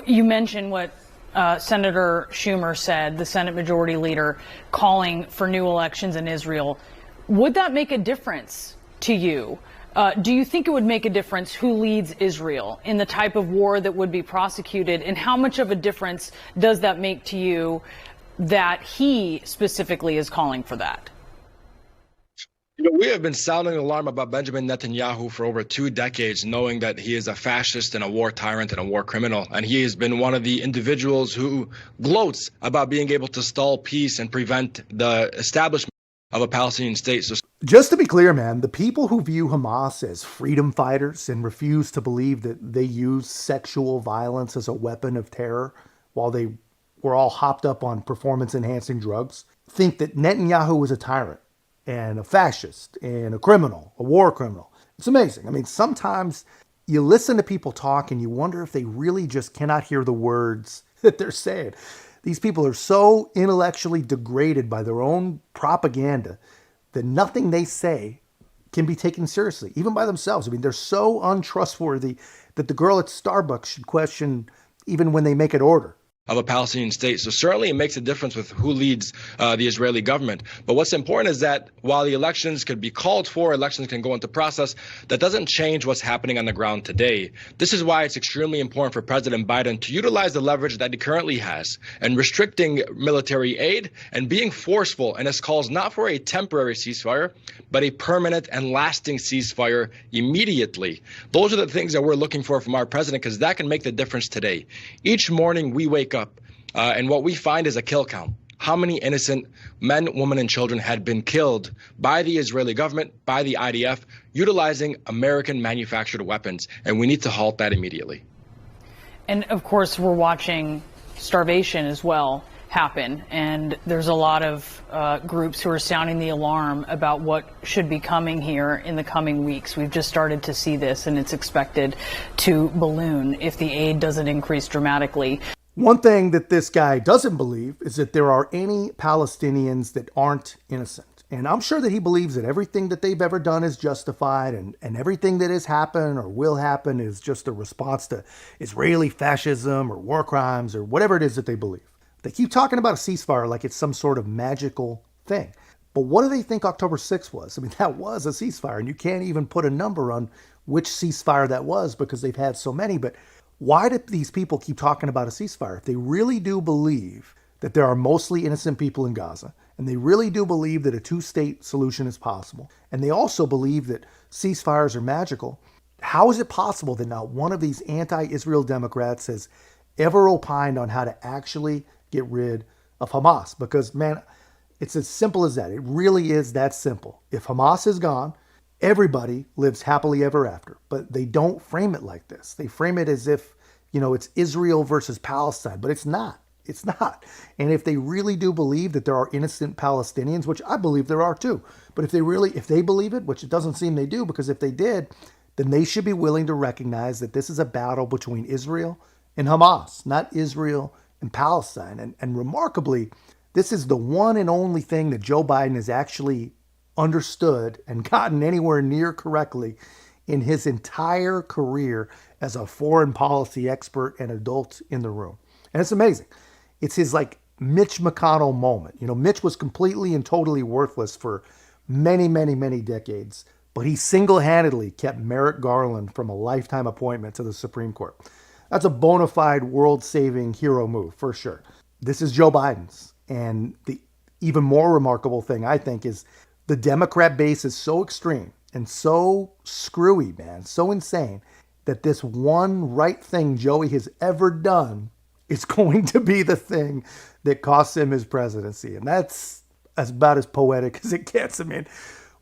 You mentioned what Senator Schumer said, the Senate Majority Leader, calling for new elections in Israel. Would that make a difference to you? Do you think it would make a difference who leads Israel in the type of war that would be prosecuted? And how much of a difference does that make to you that he specifically is calling for that? We have been sounding the alarm about Benjamin Netanyahu for over 2 decades, knowing that he is a fascist and a war tyrant and a war criminal. And he has been one of the individuals who gloats about being able to stall peace and prevent the establishment of a Palestinian state. So, just to be clear, man, the people who view Hamas as freedom fighters and refuse to believe that they use sexual violence as a weapon of terror while they were all hopped up on performance-enhancing drugs think that Netanyahu was a tyrant and a fascist and a criminal, a war criminal. It's amazing. I mean, sometimes you listen to people talk and you wonder if they really just cannot hear the words that they're saying. These people are so intellectually degraded by their own propaganda that nothing they say can be taken seriously, even by themselves. I mean, they're so untrustworthy that the girl at Starbucks should question even when they make an order of a Palestinian state. So certainly it makes a difference with who leads the Israeli government. But what's important is that while the elections could be called for, elections can go into process, that doesn't change what's happening on the ground today. This is why it's extremely important for President Biden to utilize the leverage that he currently has and restricting military aid and being forceful in his calls not for a temporary ceasefire, but a permanent and lasting ceasefire immediately. Those are the things that we're looking for from our president, because that can make the difference today. Each morning we wake up and what we find is a kill count. How many innocent men, women, and children had been killed by the Israeli government, by the IDF, utilizing American manufactured weapons. And we need to halt that immediately. And of course, we're watching starvation as well happen. And there's a lot of groups who are sounding the alarm about what should be coming here in the coming weeks. We've just started to see this, and it's expected to balloon if the aid doesn't increase dramatically. One thing that this guy doesn't believe is that there are any Palestinians that aren't innocent. And I'm sure that he believes that everything that they've ever done is justified and everything that has happened or will happen is just a response to Israeli fascism or war crimes or whatever it is that they believe. They keep talking about a ceasefire like it's some sort of magical thing. But what do they think October 6th was? I mean, that was a ceasefire, and you can't even put a number on which ceasefire that was because they've had so many. But why do these people keep talking about a ceasefire? If they really do believe that there are mostly innocent people in Gaza, and they really do believe that a two-state solution is possible, and they also believe that ceasefires are magical, how is it possible that not one of these anti-Israel Democrats has ever opined on how to actually get rid of Hamas? Because, man, it's as simple as that. It really is that simple. If Hamas is gone, everybody lives happily ever after. But they don't frame it like this. They frame it as if, it's Israel versus Palestine. But it's not. It's not. And if they really do believe that there are innocent Palestinians, which I believe there are too, but if they believe it, which it doesn't seem they do, because if they did, then they should be willing to recognize that this is a battle between Israel and Hamas, not Israel and Palestine. And remarkably, this is the one and only thing that Joe Biden has actually understood and gotten anywhere near correctly in his entire career as a foreign policy expert and adult in the room. And it's amazing. It's his Mitch McConnell moment. Mitch was completely and totally worthless for many, many, many decades, but he single-handedly kept Merrick Garland from a lifetime appointment to the Supreme Court. That's a bona fide world-saving hero move, for sure. This is Joe Biden's. And the even more remarkable thing, I think, is the Democrat base is so extreme and so screwy, man, so insane, that this one right thing Joey has ever done is going to be the thing that costs him his presidency. And that's about as poetic as it gets. I mean,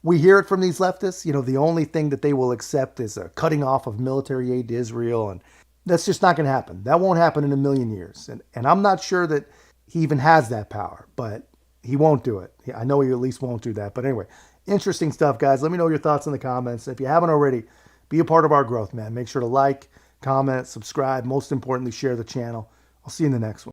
we hear it from these leftists. The only thing that they will accept is a cutting off of military aid to Israel. And that's just not going to happen. That won't happen in a million years. And I'm not sure that he even has that power, but he won't do it. I know he at least won't do that. But anyway, interesting stuff, guys. Let me know your thoughts in the comments. If you haven't already, be a part of our growth, man. Make sure to like, comment, subscribe. Most importantly, share the channel. I'll see you in the next one.